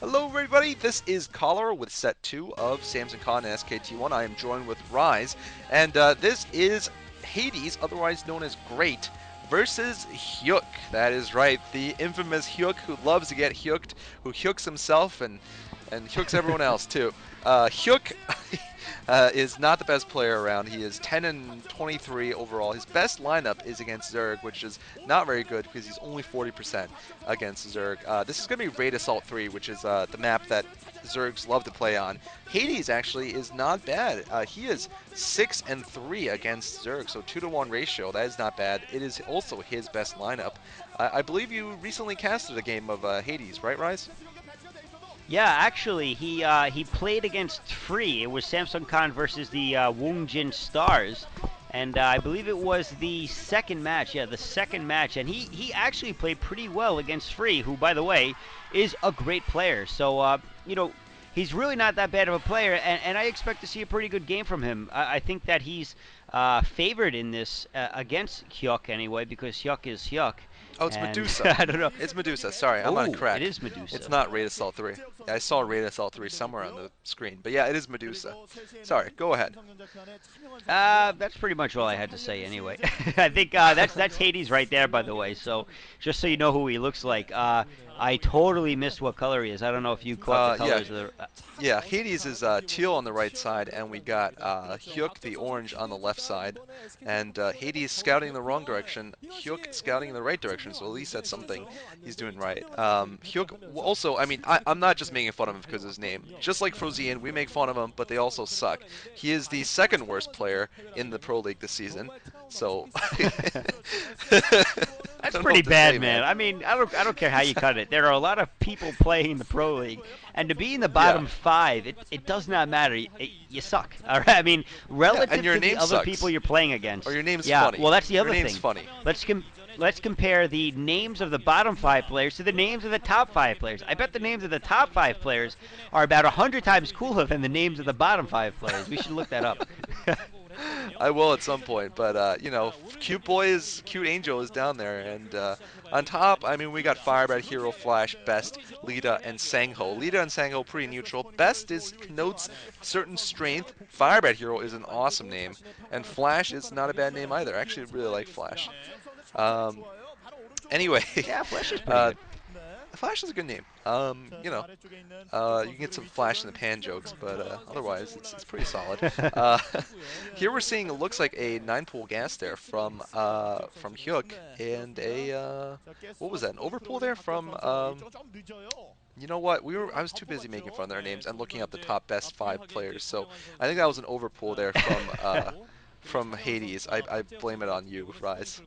Hello, everybody. This is Cholera with set 2 of Samson Khan and SKT1. I am joined with Rise, and this is Hades, otherwise known as Great, versus Hyuk. That is right, the infamous Hyuk who loves to get Hyuked, who Hyuks himself and Hyuks everyone else too. Hyuk is not the best player around. He is 10 and 23 overall. His best lineup is against Zerg, which is not very good because he's only 40% against Zerg. This is going to be Raid Assault 3, which is the map that Zergs love to play on. Hades actually is not bad. He is 6 and 3 against Zerg, so 2-to-1 ratio. That is not bad. It is also his best lineup. I believe you recently casted a game of Hades, right, Rise? Yeah, actually, he played against Free. It was Samsung Khan versus the Woongjin Stars, and I believe it was the second match. Yeah, the second match, and he actually played pretty well against Free, who, by the way, is a great player. So he's really not that bad of a player, and I expect to see a pretty good game from him. I think that he's favored in this against Hyuk anyway, because Hyuk is Hyuk. Oh, it's And Medusa. I don't know. It's Medusa. Sorry, I'm on a Oh, it crack. is Medusa. It's not Raid Assault 3. I saw Raid Assault 3 somewhere on the screen. But yeah, it is Medusa. Sorry, go ahead. That's pretty much all I had to say anyway. I think that's Hades right there, by the way. So just so you know who he looks like, I totally missed what color he is. I don't know if you caught the colors of the. Yeah, Hades is Teal on the right side, and we got Hyuk, the orange, on the left side. And Hades scouting in the wrong direction, Hyuk scouting in the right direction, so at least that's something he's doing right. Hyuk also, I mean, I'm not just making fun of him because of his name. Just like Frozian, we make fun of him, but they also suck. He is the second worst player in the Pro League this season, so... That's pretty bad, man. I mean, I don't care how you cut it. There are a lot of people playing the Pro League, and to be in the bottom five, it does not matter. You suck. All right. I mean, relative and your to the name other sucks. people you're playing against. Or your name's yeah, funny. Well, that's the other your name's thing. Funny. Let's compare the names of the bottom five players to the names of the top five players. I bet the names of the top five players are about 100 times cooler than the names of the bottom five players. We should look that up. I will at some point, but Cute Angel is down there, and on top, I mean, we got Firebat, Hero, Flash, Best, Lita, and Sangho. Lita and Sangho pretty neutral. Best connotes certain strength. Firebat Hero is an awesome name, and Flash is not a bad name either. I actually really like Flash. Anyway, yeah, Flash is pretty good. Flash is a good name. You can get some flash in the pan jokes, but otherwise it's pretty solid. Here we're seeing it looks like a 9-pool gas there from Hyuk, and a what was that? An overpool there from you know what? I was too busy making fun of their names and looking up the top best 5 players. So I think that was an overpool there from Hades. I blame it on you, Rise.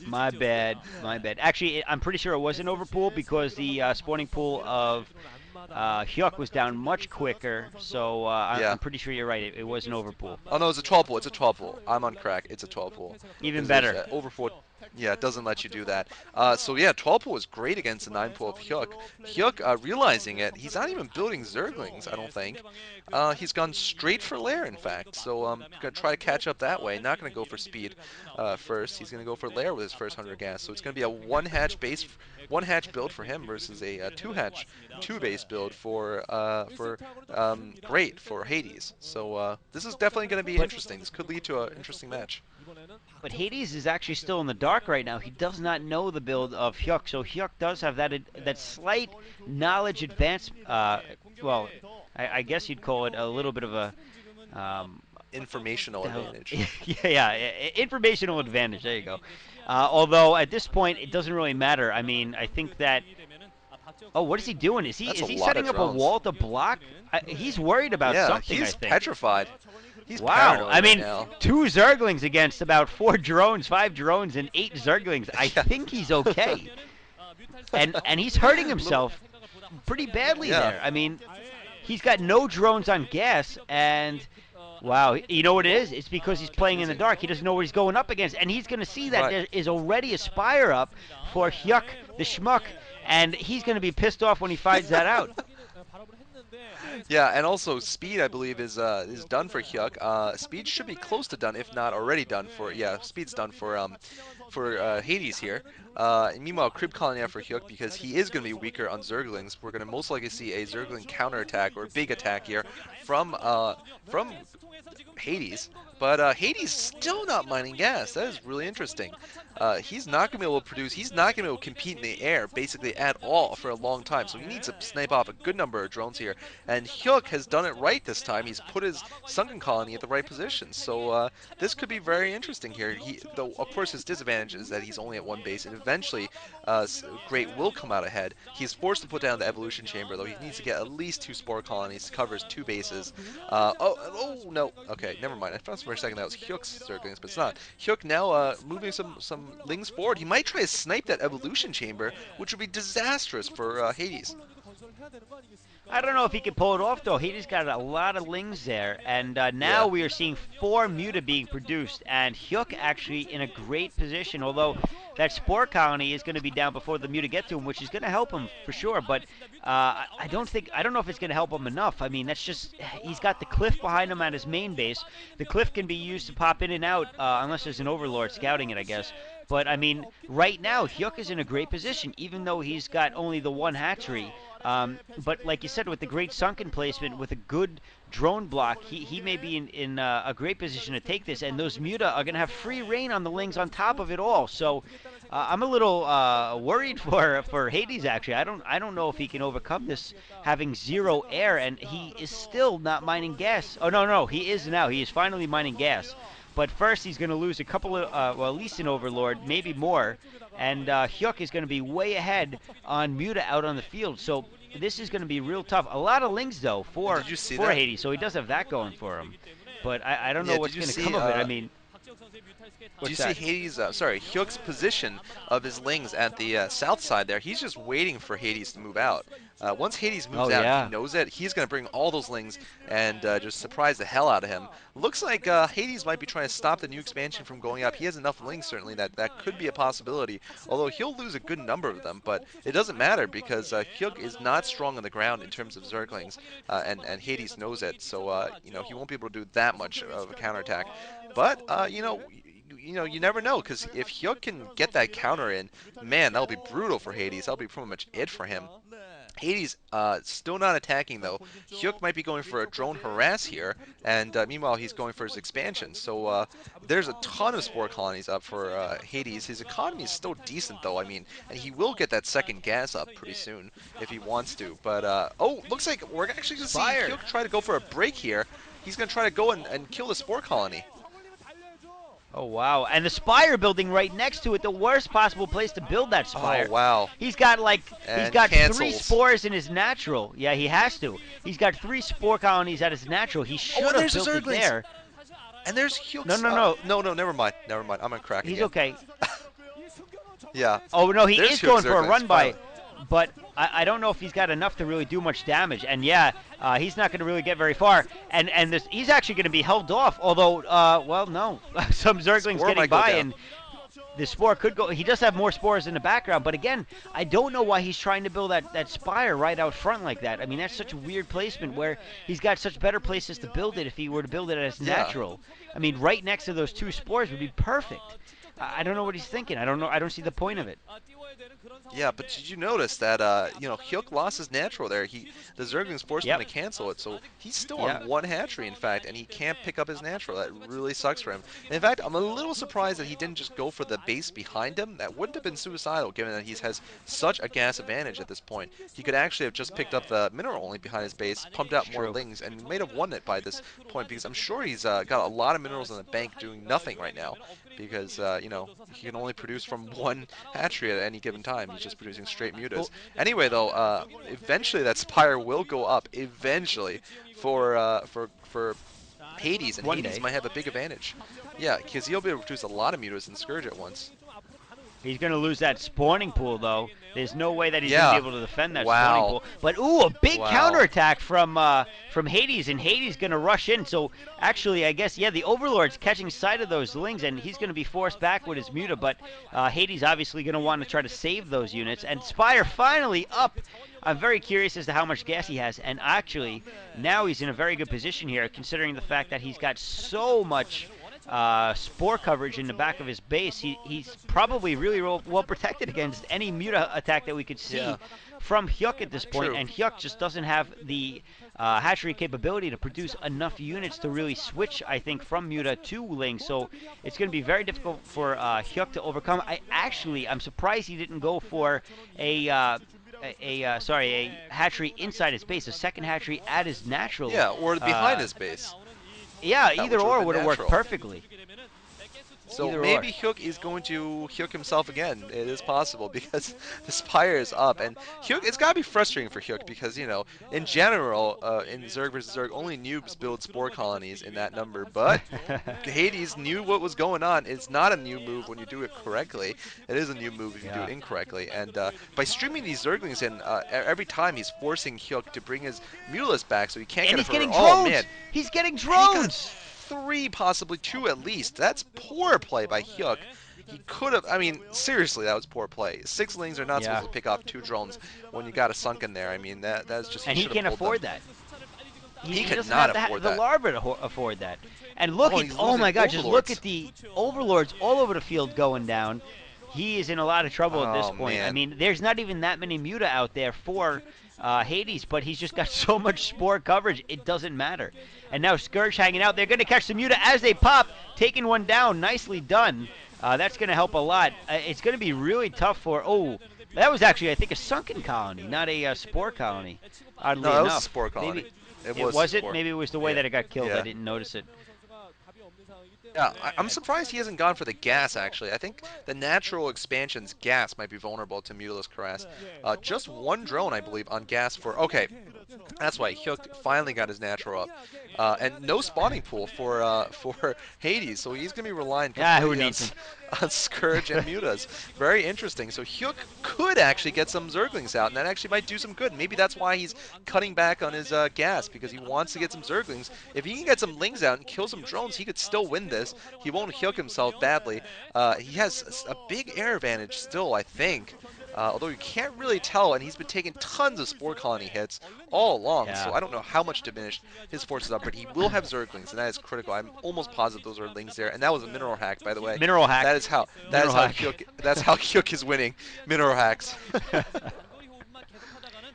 My bad. Actually, I'm pretty sure it was an overpool because the spawning pool of Hyuk was down much quicker. So I'm pretty sure you're right. It was an overpool. Oh no, it's a 12 pool. It's a 12 pool. I'm on crack. It's a 12 pool. Even better. Overpool. Yeah, it doesn't let you do that. So yeah, 12 pool was great against the 9 pool of Hyuk. Hyuk, realizing it, he's not even building Zerglings, I don't think. He's gone straight for Lair, in fact. So gonna try to catch up that way. Not gonna go for speed first. He's gonna go for Lair with his first 100 gas. So it's gonna be a one hatch build for him versus a two base build for Great for Hades. So this is definitely gonna be interesting. This could lead to an interesting match. But Hades is actually still in the dark right now. He does not know the build of Hyuk, so Hyuk does have that slight knowledge advance. Well, I guess you'd call it a little bit of a informational advantage. yeah, informational advantage. There you go. Although at this point it doesn't really matter. I mean, I think that. Oh, what is he doing? Is he setting up a wall to block? He's worried about something. Yeah, he's petrified. He's wow, I mean, right 2 Zerglings against about 4 drones, 5 drones, and 8 Zerglings. I think he's okay. and he's hurting himself pretty badly there. I mean, he's got no drones on gas, and wow, you know what it is? It's because he's playing in the dark. He doesn't know what he's going up against, and he's going to see that there is already a Spire up for Hyuk, the schmuck, and he's going to be pissed off when he finds that out. Yeah, and also speed, I believe, is done for Hyuk. Speed should be close to done, if not already done for. Yeah, speed's done for for Hades here. And meanwhile, Crib calling out for Hyuk because he is going to be weaker on Zerglings. We're going to most likely see a Zergling counterattack or big attack here from Hades, but Hades still not mining gas. That is really interesting. He's not going to be able to produce. He's not going to be able to compete in the air basically at all for a long time. So he needs to snipe off a good number of drones here. And Hyuk has done it right this time. He's put his sunken colony at the right position. So this could be very interesting here. Though of course his disadvantage is that he's only at one base, and eventually Great will come out ahead. He's forced to put down the evolution chamber, though he needs to get at least 2 spore colonies to cover his 2 bases. Oh no. Okay, never mind. I thought for a second that was Hyuk's Zerglings, but it's not. Hyuk now moving some lings forward. He might try to snipe that evolution chamber, which would be disastrous for Hades. I don't know if he can pull it off, though. Hades got a lot of lings there, and now we are seeing 4 Muta being produced, and Hyuk actually in a great position, although that spore colony is going to be down before the Muta get to him, which is going to help him for sure, but I don't know if it's going to help him enough. I mean, that's just, he's got the cliff behind him at his main base. The cliff can be used to pop in and out, unless there's an overlord scouting it, I guess. But, I mean, right now, Hyuk is in a great position, even though he's got only the 1 hatchery. But like you said, with the great sunken placement, with a good drone block, he may be in a great position to take this, and those Muta are going to have free reign on the lings on top of it all. So I'm a little worried for Hades, actually. I don't know if he can overcome this having 0 air, and he is still not mining gas. Oh, no, he is now. He is finally mining gas. But first, he's going to lose a couple of, well, at least an Overlord, maybe more. And Hyuk is going to be way ahead on Muta out on the field. So this is going to be real tough. A lot of lings, though, for Hades. So he does have that going for him. But I don't know what's going to come of it. I mean, do you see Hades, Hyuk's position of his lings at the south side there? He's just waiting for Hades to move out. Once Hades moves out, he knows it. He's going to bring all those lings and just surprise the hell out of him. Looks like Hades might be trying to stop the new expansion from going up. He has enough lings, certainly, that could be a possibility. Although he'll lose a good number of them, but it doesn't matter because Hyuk is not strong on the ground in terms of Zerglings, and Hades knows it. So, he won't be able to do that much of a counterattack. But, you never know, because if Hyuk can get that counter in, man, that'll be brutal for Hades. That'll be pretty much it for him. Hades still not attacking, though. Hyuk might be going for a drone harass here, and meanwhile he's going for his expansion. So there's a ton of spore colonies up for Hades. His economy is still decent, though. I mean, and he will get that second gas up pretty soon if he wants to. But, oh, looks like we're actually going to see Hyuk try to go for a break here. He's going to try to go and kill the spore colony. Oh, wow. And the Spire building right next to it, the worst possible place to build that Spire. Oh, wow. He's got, he's got 3 spores in his natural. Yeah, he has to. He's got 3 spore colonies at his natural. He should have built it there. And there's Hyuk. No, never mind. I'm going to crack He's again. okay. Yeah. Oh, no, he is going for a run by. Finally. But I don't know if he's got enough to really do much damage. And yeah, he's not going to really get very far. And he's actually going to be held off. Although, well, no, some Zerglings getting by, and the spore could go. He does have more spores in the background. But again, I don't know why he's trying to build that Spire right out front like that. I mean, that's such a weird placement where he's got such better places to build it if he were to build it as natural. I mean, right next to those 2 spores would be perfect. I don't know what he's thinking. I don't know. I don't see the point of it. Yeah, but did you notice that Hyuk lost his natural there? The Zerglings forced him to cancel it, so he's still on 1 hatchery, in fact, and he can't pick up his natural. That really sucks for him. And in fact, I'm a little surprised that he didn't just go for the base behind him. That wouldn't have been suicidal, given that he has such a gas advantage at this point. He could actually have just picked up the mineral only behind his base, pumped out more lings, and might have won it by this point, because I'm sure he's got a lot of minerals in the bank doing nothing right now. Because, he can only produce from 1 hatchery at any given time. He's just producing straight mutas. Anyway, though, eventually that Spire will go up, eventually, for Hades, and Hades might have a big advantage. Yeah, because he'll be able to produce a lot of mutas and Scourge at once. He's going to lose that spawning pool, though. There's no way that he's going to be able to defend that spawning pool. But, ooh, a big counterattack from Hades, and Hades going to rush in. So, actually, I guess, yeah, the Overlord's catching sight of those lings, and he's going to be forced back with his Muta. But Hades obviously going to want to try to save those units. And Spire finally up. I'm very curious as to how much gas he has. And actually, now he's in a very good position here, considering the fact that he's got so much spore coverage in the back of his base, he's probably really well protected against any Muta attack that we could Yeah, see from Hyuk at this point, true. and Hyuk just doesn't have the hatchery capability to produce enough units to really switch, I think, from Muta to Ling, so it's going to be very difficult for Hyuk to overcome. I'm surprised he didn't go for a hatchery inside his base, a second hatchery at his natural. Yeah, or behind Uh, his base. yeah, That either which would or have would been have worked natural. perfectly. So Either or. maybe Hyuk is going to Hyuk himself again. It is possible because the Spire is up, and Hyuk. It's gotta be frustrating for Hyuk because in general, in Zerg versus Zerg, only noobs build spore colonies in that number. But Hades knew what was going on. It's not a new move when you do it correctly. It is a new move if you do Yeah. it incorrectly. And by streaming these Zerglings in, every time he's forcing Hyuk to bring his Mulus back so he can't And get it he's for. getting Oh drones. man, He's getting and he got drones. 3, possibly 2 at least. That's poor play by Hyuk. He could have. I mean, seriously, that was poor play. Sixlings are not Yeah. supposed to pick off 2 drones when you got a sunken there. I mean, that's just he And he should have can't pulled afford them. that. He He could doesn't not have afford the that. larva to afford that. And look Oh, at, he's oh losing my God, just look overlords. at the overlords all over the field going down. He is in a lot of trouble at this Oh point. I man. mean, there's not even that many Muta out there for Hades, but he's just got so much spore coverage, it doesn't matter. And now Scourge hanging out. They're going to catch the Muta as they pop, taking one down. Nicely done. That's going to help a lot. It's going to be really tough for, that was actually, I think, a sunken colony, not a spore colony, oddly No, that was a enough. spore colony. Maybe It it was was it? spore. Maybe it was the way Yeah. that it got killed. I Yeah. didn't notice it. Yeah, I'm surprised he hasn't gone for the gas, actually. I think the natural expansion's gas might be vulnerable to Mutalist Caress. Just one drone, I believe, on gas for... Okay, that's why Hyuk finally got his natural up. And no spawning pool for Hades, so he's going to be relying Yeah, who completely needs him? on Scourge and Mutas. Very interesting. So Hyuk could actually get some Zerglings out, and that actually might do some good. Maybe that's why he's cutting back on his gas, because he wants to get some Zerglings. If he can get some Lings out and kill some drones, he could still win this. He won't Hyuk himself badly. He has a big air advantage still, I think. Although you can't really tell, and he's been taking tons of Spore Colony hits all along, Yeah. so I don't know how much diminished his forces are, but he will have Zerglings, and that is critical. I'm almost positive those are Lings there, and that was a mineral hack, by the way. Mineral hack. That is how Mineral hack. Hyuk is winning. Mineral hacks.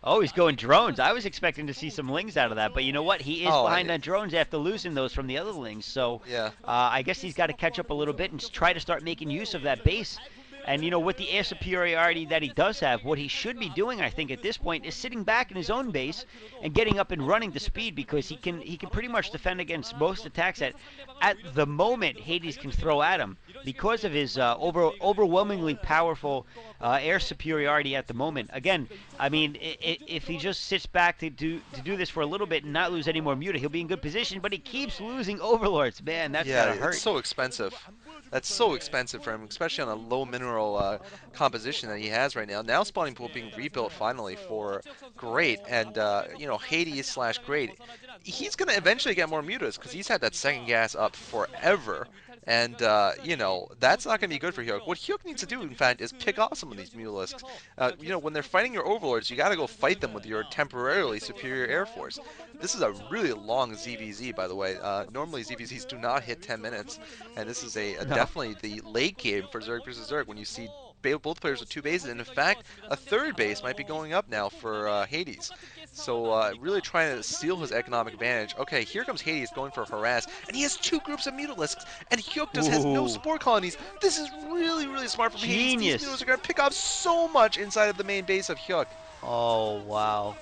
Oh, he's going drones. I was expecting to see some Lings out of that, but you know what? He is Oh, behind on drones after losing those from the other Lings, so Yeah. I guess he's got to catch up a little bit and try to start making use of that base. And, with the air superiority that he does have, what he should be doing, I think, at this point is sitting back in his own base and getting up and running to speed, because he can pretty much defend against most attacks that, at the moment, Hades can throw at him because of his overwhelmingly powerful air superiority at the moment. Again, I mean, if he just sits back to do this for a little bit and not lose any more Muta, he'll be in good position, but he keeps losing Overlords. Man, that's gotta hurt. It's so expensive. That's so expensive for him, especially on a low mineral composition that he has right now. Now spawning pool being rebuilt finally for Great, and Hades / Great. He's gonna eventually get more Mutas because he's had that second gas up forever. And, that's not going to be good for Hyuk. What Hyuk needs to do, in fact, is pick off some of these Mutalisks. When they're fighting your Overlords, you got to go fight them with your temporarily superior Air Force. This is a really long ZVZ, by the way. Normally, ZVZs do not hit 10 minutes, and this is definitely the late game for Zerg versus Zerg when you see both players with 2 bases, and in fact, a 3rd base might be going up now for Hades. So really trying to steal his economic advantage. Okay, here comes Hades going for harass, and he has 2 groups of Mutalisks, and Hyuk just has no Ooh. spore colonies. This is really, really smart from Hades. Genius. These Mutalisks are going to pick off so much inside of the main base of Hyuk. Oh, wow.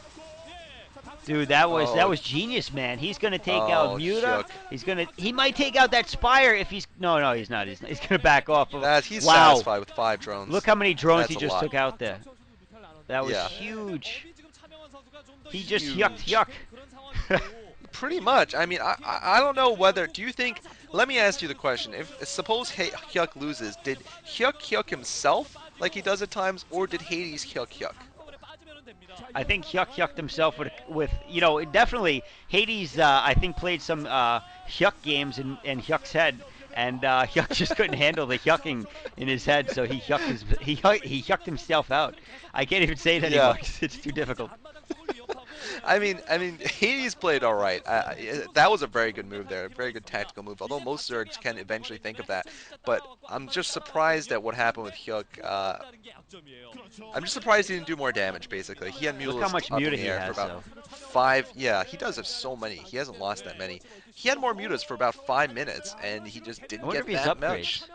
Dude, that was genius, man. He's gonna take out Muta. Hyuk. He might take out that Spire if he's no, he's not. He's gonna back off. He's Wow. satisfied with 5 drones. Look how many drones That's he a just lot. took out there. That was Yeah. huge. He just Huge. yucked. Pretty much. I mean, I don't know whether. Do you think? Let me ask you the question. If suppose Hyuk loses, did Hyuk himself like he does at times, or did Hades Hyuk? I think Hyuk yucked himself with definitely Hades. I think played some Hyuk games in Hyuk's head, and Hyuk just couldn't handle the yucking in his head, so he yucked himself out. I can't even say it anymore. Yeah. It's too difficult. I mean, Hades played all right. That was a very good move there, a very good tactical move. Although most Zergs can eventually think of that, but I'm just surprised at what happened with Hyuk. I'm just surprised he didn't do more damage. Basically, he had Look how mulas much up in muta the he air for has, about though. 5. Yeah, he does have so many. He hasn't lost that many. He had more mutas for about 5 minutes, and he just I didn't wonder if get he has that much. upgrades.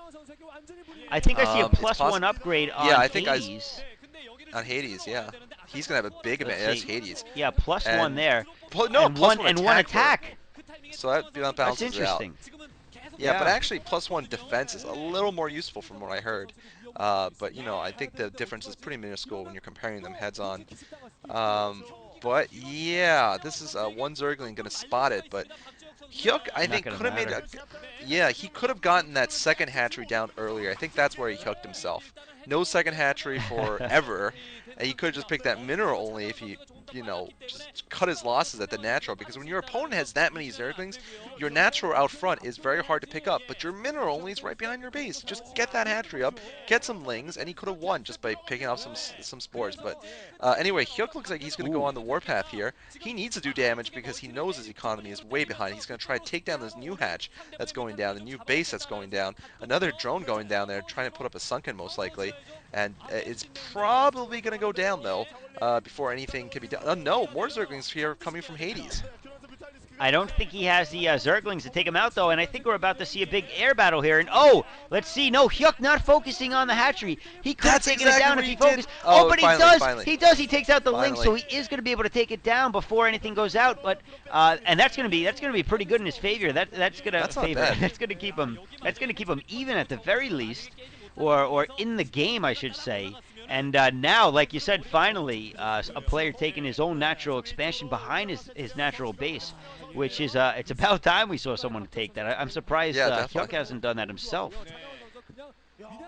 I think I see a It's +1 possible. upgrade Yeah, on I think Hades. on Hades. Yeah, he's gonna have a big Let's advantage. That's see. Hades, Yeah, +1 and there, no, plus one and one attack for. attack. So that That's balances it out. interesting. Yeah, but Yeah, actually, +1 defense is a little more useful from what I heard. But I think the difference is pretty minuscule when you're comparing them heads on. Um, but yeah, this is one Zergling gonna spot it, but Hyuk, I not think, gonna could have made matter. a. Yeah, he could have gotten that second hatchery down earlier. I think that's where he hooked himself. No second hatchery for ever. And he could have just picked that mineral only if he, just cut his losses at the natural. Because when your opponent has that many Zerglings, your natural out front is very hard to pick up. But your mineral only is right behind your base. Just get that hatchery up, get some lings, and he could have won just by picking off some spores. But anyway, Hyuk looks like he's going to go Ooh. on the warpath here. He needs to do damage because he knows his economy is way behind. He's going to try to take down this new hatch that's going down, the new base that's going down, another drone going down there trying to put up a sunken most likely, and it's probably going to go down though before anything can be done. No, more Zerglings here coming from Hades. I don't think he has the Zerglings to take him out, though, and I think we're about to see a big air battle here. And oh, let's see. No, Hyuk not focusing on the hatchery. He could have That's taken it exactly down what if he he did. focused. Oh, But he finally, does. finally. He does. He takes out the link, so Finally. he is going to be able to take it down before anything goes out. But and that's going to be pretty good in his favor. That's going to That's not favor. bad. That's going to keep him. That's going to keep him even at the very least, or in the game, I should say. And now, like you said, finally, a player taking his own natural expansion behind his natural base, which is it's about time we saw someone take that. I'm surprised Yeah, Hyuk definitely. hasn't done that himself.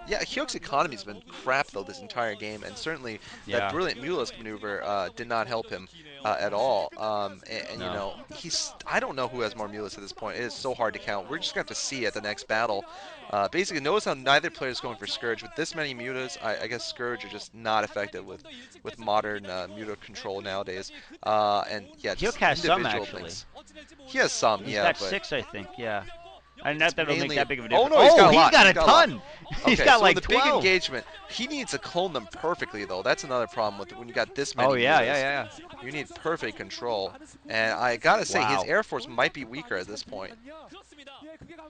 Yeah, Hyuk's economy's been crap though this entire game, and certainly that Yeah. brilliant Mulist maneuver did not help him at all. And No. I don't know who has more Mulist at this point. It is so hard to count. We're just gonna have to see at the next battle. Basically, notice how neither player is going for Scourge. With this many mutas, I guess Scourge are just not effective with modern muta control nowadays. And yeah, Hyuk just has some individual actually. things. He has some, He's yeah, got but 6, I think. Yeah. And it's not that it'll make mainly. that big of a Oh difference. no, he's got a He's lot. got He's a got a lot. ton. He's Okay, got so like in the big 12. engagement, he needs to clone them perfectly, though. That's another problem with when you got this Oh many yeah, mutas. yeah. You need perfect control, and I gotta say, his Wow. Air Force might be weaker at this point.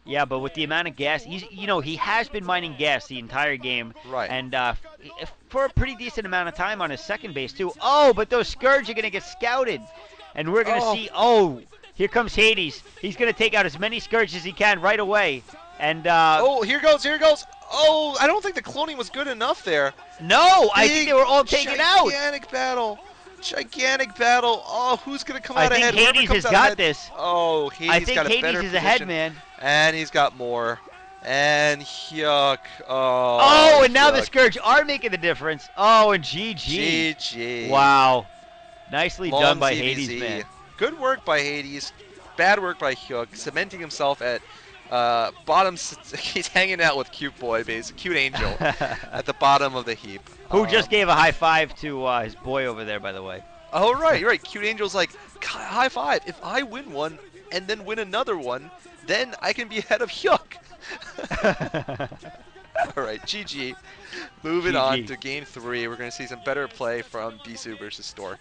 Yeah, but with the amount of gas, he has been mining gas the entire game, Right. and for a pretty decent amount of time on his second base too. Oh, but those Scourge are gonna get scouted, and we're gonna Oh, see. Oh, here comes Hades. He's gonna take out as many Scourge as he can right away, and oh, here goes, here goes. Oh, I don't think the cloning was good enough there. no, I think Big, they were all taken out. gigantic battle. Gigantic battle. Oh, who's gonna come I out think ahead? Whoever Hades comes has out got ahead. this. Oh, I Hades think got a Hades better is position. ahead, man. And he's got more. And Hyuk. Oh, Oh, and now the Hyuk. Scourge are making the difference. Oh, and GG. GG. Wow. Nicely Long done by ZVZ. Hades, man. Good work by Hades. Bad work by Hyuk. Cementing himself at bottom. He's hanging out with Cute Boy, basically. Cute Angel. At the bottom of the heap. Who just gave a high five to his boy over there, by the way. Oh, right. You're right. Cute Angel's like, high five. If I win one and then win another one, then I can be ahead of Hyuk. All right, GG. Moving on GG. to game 3. We're going to see some better play from Bisu versus Stork.